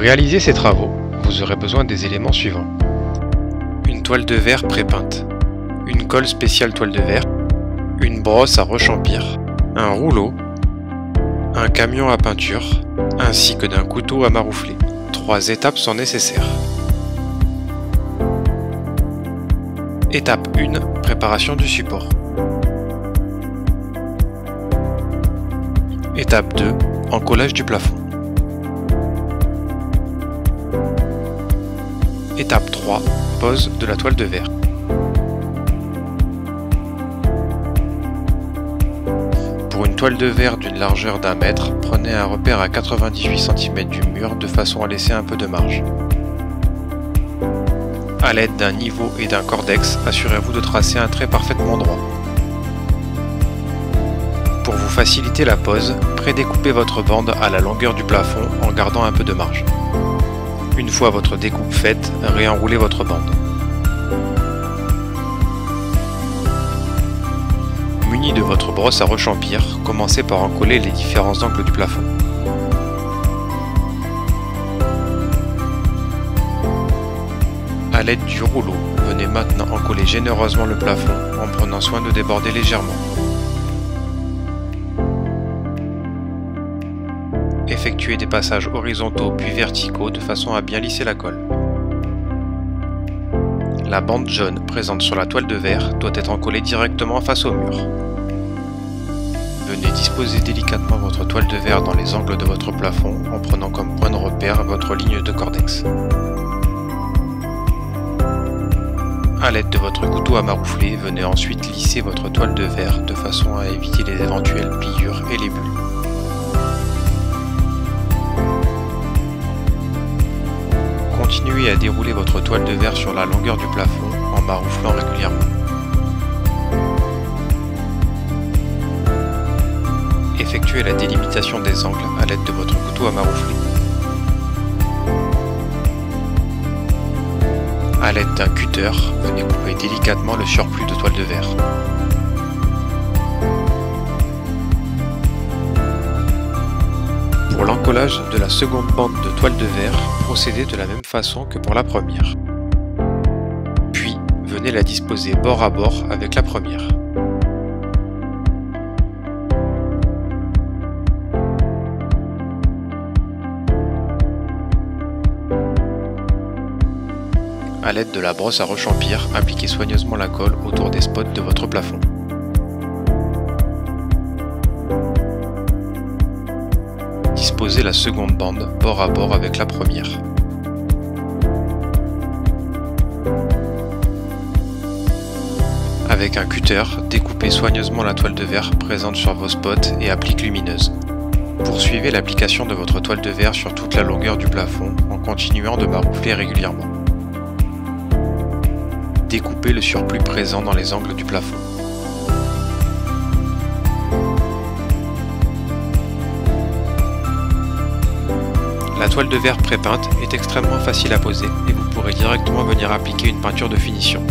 réaliser ces travaux, vous aurez besoin des éléments suivants. Une toile de verre pré-peinte, une colle spéciale toile de verre, une brosse à rechampir, un rouleau, un camion à peinture, ainsi que d'un couteau à maroufler. 3 étapes sont nécessaires. Étape 1, préparation du support. Étape 2, encollage du plafond. Étape 3, pose de la toile de verre. Pour une toile de verre d'une largeur d'1 mètre, prenez un repère à 98 cm du mur de façon à laisser un peu de marge. A l'aide d'un niveau et d'un cordex, assurez-vous de tracer un trait parfaitement droit. Pour vous faciliter la pose, prédécoupez votre bande à la longueur du plafond en gardant un peu de marge. Une fois votre découpe faite, réenroulez votre bande. Muni de votre brosse à rechampir, commencez par en coller les différents angles du plafond. A l'aide du rouleau, venez maintenant encoller généreusement le plafond en prenant soin de déborder légèrement. Effectuez des passages horizontaux puis verticaux de façon à bien lisser la colle. La bande jaune présente sur la toile de verre doit être encollée directement face au mur. Venez disposer délicatement votre toile de verre dans les angles de votre plafond en prenant comme point de repère votre ligne de cordex. A l'aide de votre couteau à maroufler, venez ensuite lisser votre toile de verre de façon à éviter les éventuelles pliures et les bulles. Continuez à dérouler votre toile de verre sur la longueur du plafond en marouflant régulièrement. Effectuez la délimitation des angles à l'aide de votre couteau à maroufler. A l'aide d'un cutter, venez couper délicatement le surplus de toile de verre. Pour l'encollage de la seconde bande de toile de verre, procédez de la même façon que pour la première. Puis, venez la disposer bord à bord avec la première. A l'aide de la brosse à rechampir, appliquez soigneusement la colle autour des spots de votre plafond. Disposez la seconde bande bord à bord avec la première. Avec un cutter, découpez soigneusement la toile de verre présente sur vos spots et applique lumineuse. Poursuivez l'application de votre toile de verre sur toute la longueur du plafond en continuant de maroufler régulièrement. Découpez le surplus présent dans les angles du plafond. La toile de verre pré-peinte est extrêmement facile à poser et vous pourrez directement venir appliquer une peinture de finition.